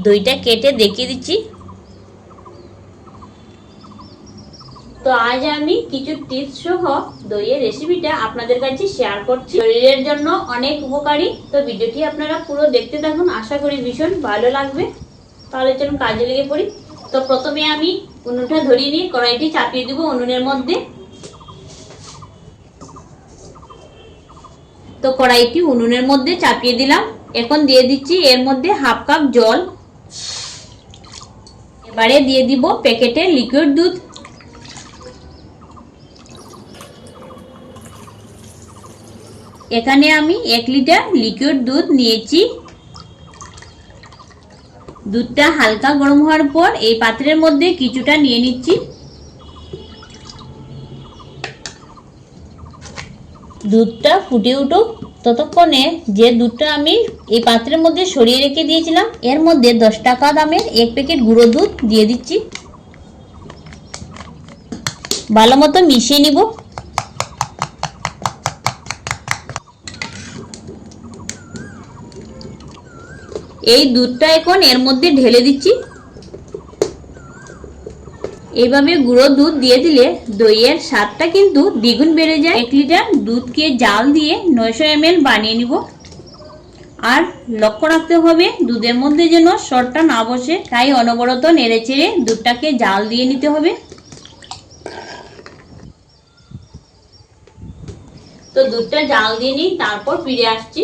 দইটা কেটে দেখিয়ে দিচ্ছি। তো আজ আমি কিছু টিপস সহ দইয়ের রেসিপিটা আপনাদের কাছে শেয়ার করছি। শরীরের জন্য অনেক উপকারী। তো ভিডিওটি আপনারা পুরো দেখতে থাকুন, আশা করি ভীষণ ভালো লাগবে। তাহলে চলুন কাজে লেগে পড়ি। তো প্রথমে আমি উনুনটা ধরিয়ে নিয়ে কড়াইটি চাপিয়ে দিব উনুনের মধ্যে। তো কড়াইটি উনুনের মধ্যে চাপিয়ে দিলাম। এখন দিয়ে দিচ্ছি এর মধ্যে হাফ কাপ জল। এবারে দিয়ে দিব প্যাকেটের লিকুইড দুধ। এখানে আমি 1 লিটার লিকুইড দুধ নিয়েছি। দুধটা হালকা গরম হওয়ার পর এই পাত্রের মধ্যে কিছুটা নিয়ে নিচ্ছি। দুধটা ফুটে উঠুক, ততক্ষণে যে দুধটা আমি এই পাত্রের মধ্যে সরিয়ে রেখে দিয়েছিলাম এর মধ্যে 10 টাকা দামের 1 প্যাকেট গুঁড়ো দুধ দিয়ে দিচ্ছি। ভালো মতো মিশিয়ে নিব। এই দুধটা এখন এর মধ্যে ঢেলে দিচ্ছি। এইভাবে গুঁড়ো দুধ দিয়ে দিলে দইয়ের স্বাদটা কিন্তু দ্বিগুণ বেড়ে যায়। 1 লিটার দুধকে জাল দিয়ে 900 ml বানিয়ে নিব। আর লক্ষ্য রাখতে হবে দুধের মধ্যে যেন সরটা না বসে, তাই অনবরত নেড়েচেড়ে দুধটাকে জাল দিয়ে নিতে হবে। তো দুধটা জাল দিয়ে নিই, তারপর ফিরে আসছি।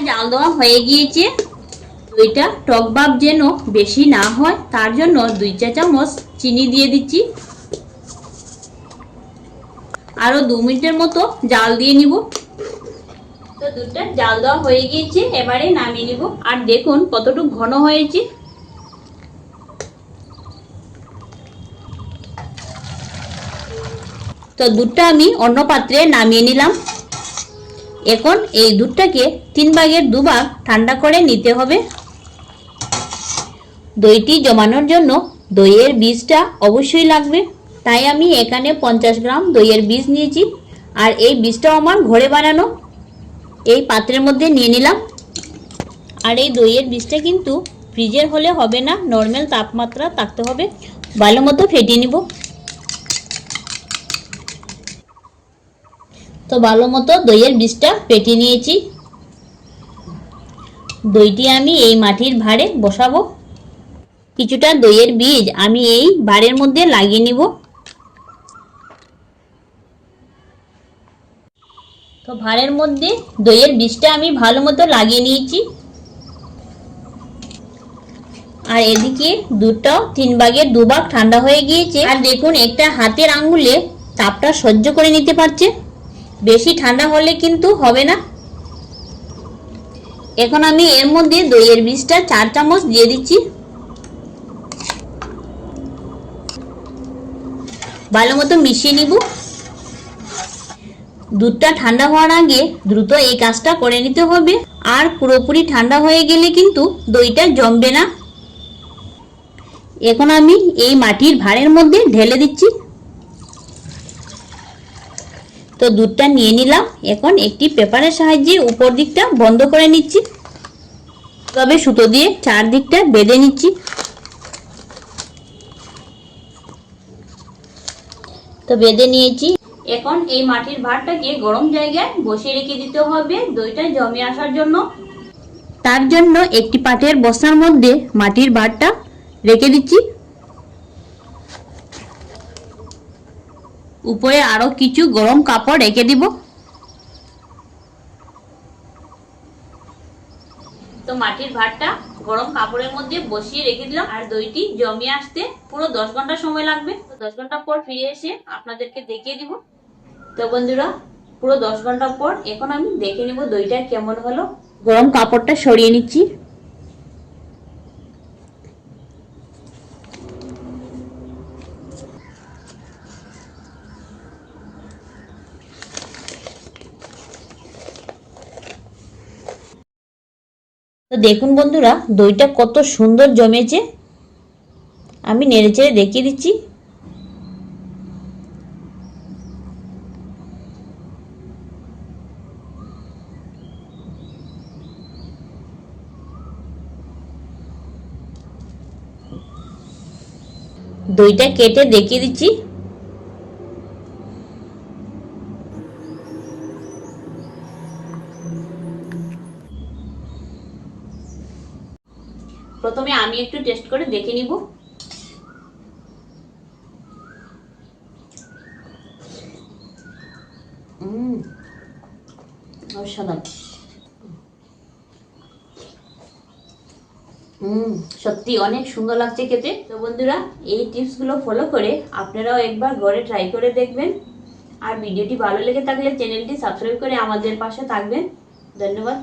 জাল দেওয়া হয়ে গিয়েছে। দইটা টক ভাব যেন বেশি না হয় তার জন্য 2 চা চামচ চিনি দিয়ে দিচ্ছি। আরো 2 মিনিটের মতো জাল দিয়ে নিব। তো দুধটা জাল দেওয়া হয়ে গিয়েছে, এবারে নামিয়ে নিব। আর দেখুন কতটুকু ঘন হয়েছে। তো দুধটা আমি অন্য পাত্রে নামিয়ে নিলাম। এখন এই দুধটাকে 3 ভাগের 2 ভাগ ঠান্ডা করে নিতে হবে। দইটি জমানোর জন্য দইয়ের বীজটা অবশ্যই লাগবে, তাই আমি এখানে 50 গ্রাম দইয়ের বীজ নিয়েছি। আর এই বীজটাও আমার ঘরে বানানো। এই পাত্রের মধ্যে নিয়ে নিলাম। আর এই দইয়ের বীজটা কিন্তু ফ্রিজের হলে হবে না, নর্মাল তাপমাত্রা থাকতে হবে। ভালো মতো ফেটিয়ে নিব। তো ভালো মতো দইয়ের বীজটা ফেটিয়ে নিয়েছি। দইটি আমি এই মাটির ভাঁড়ে বসাবো। কিছুটা দইয়ের বীজ আমি এই ভাঁড়ের মধ্যে লাগিয়ে নিব। তো ভাঁড়ের মধ্যে দইয়ের বীজটা আমি ভালো মতো লাগিয়ে নিয়েছি। আর এদিকে দুধটাও 3 ভাগের 2 ভাগ ঠান্ডা হয়ে গিয়েছে। আর দেখুন একটা হাতের আঙ্গুলে তাপটা সহ্য করে নিতে পারছে। বেশি ঠান্ডা হলে কিন্তু হবে না। এখন আমি এর মধ্যে দইয়ের বীজটা 4 চামচ দিয়ে দিচ্ছি। ভালো মতো মিশিয়ে নিব। দুধটা ঠান্ডা হওয়ার আগে দ্রুত এই কাজটা করে নিতে হবে। আর পুরোপুরি ঠান্ডা হয়ে গেলে কিন্তু দইটা জমবে না। এখন আমি এই মাটির ভাঁড়ের মধ্যে ঢেলে দিচ্ছি। তো দুধটা নিয়ে নিলাম। এখন একটি পেপারের সাহায্যে উপর দিকটা বন্ধ করে নিচ্ছি। তবে সুতো দিয়ে চারদিকটা বেঁধে নিচ্ছি। তো বেঁধে নিয়েছি। এখন এই মাটির ভাঁড়টাকে গরম জায়গায় বসিয়ে রেখে দিতে হবে দইটা জমে আসার জন্য। তার জন্য একটি পাটের বস্তার মধ্যে মাটির ভাঁড়টা রেখে দিচ্ছি। উপরে আরো কিছু গরম কাপড় রেখে দিব। তো মাটির ভাঁড়টা গরম কাপড়ের মধ্যে বসিয়ে রেখে দিলাম। আর দইটি জমে আসতে পুরো 10 ঘন্টা সময় লাগবে। তো 10 ঘন্টা পর ফিরে এসে আপনাদেরকে দেখিয়ে দিব। তো বন্ধুরা, পুরো 10 ঘন্টা পর এখন আমি দেখে নিব দইটা কেমন হলো। গরম কাপড়টা সরিয়ে নিচ্ছি। তো দেখুন বন্ধুরা, দইটা কত সুন্দর জমেছে। আমি নেড়েচেড়ে দেখিয়ে দিচ্ছি। দইটা কেটে দেখিয়ে দিচ্ছি। প্রথমে আমি একটু টেস্ট করে দেখে নিব। অসাধারণ। সত্যি অনেক সুন্দর লাগছে খেতে। তো বন্ধুরা, এই টিপসগুলো ফলো করে আপনারাও একবার ঘরে ট্রাই করে দেখবেন। আর ভিডিওটি ভালো লেগে থাকলে চ্যানেলটি সাবস্ক্রাইব করে আমাদের পাশে থাকবেন। ধন্যবাদ।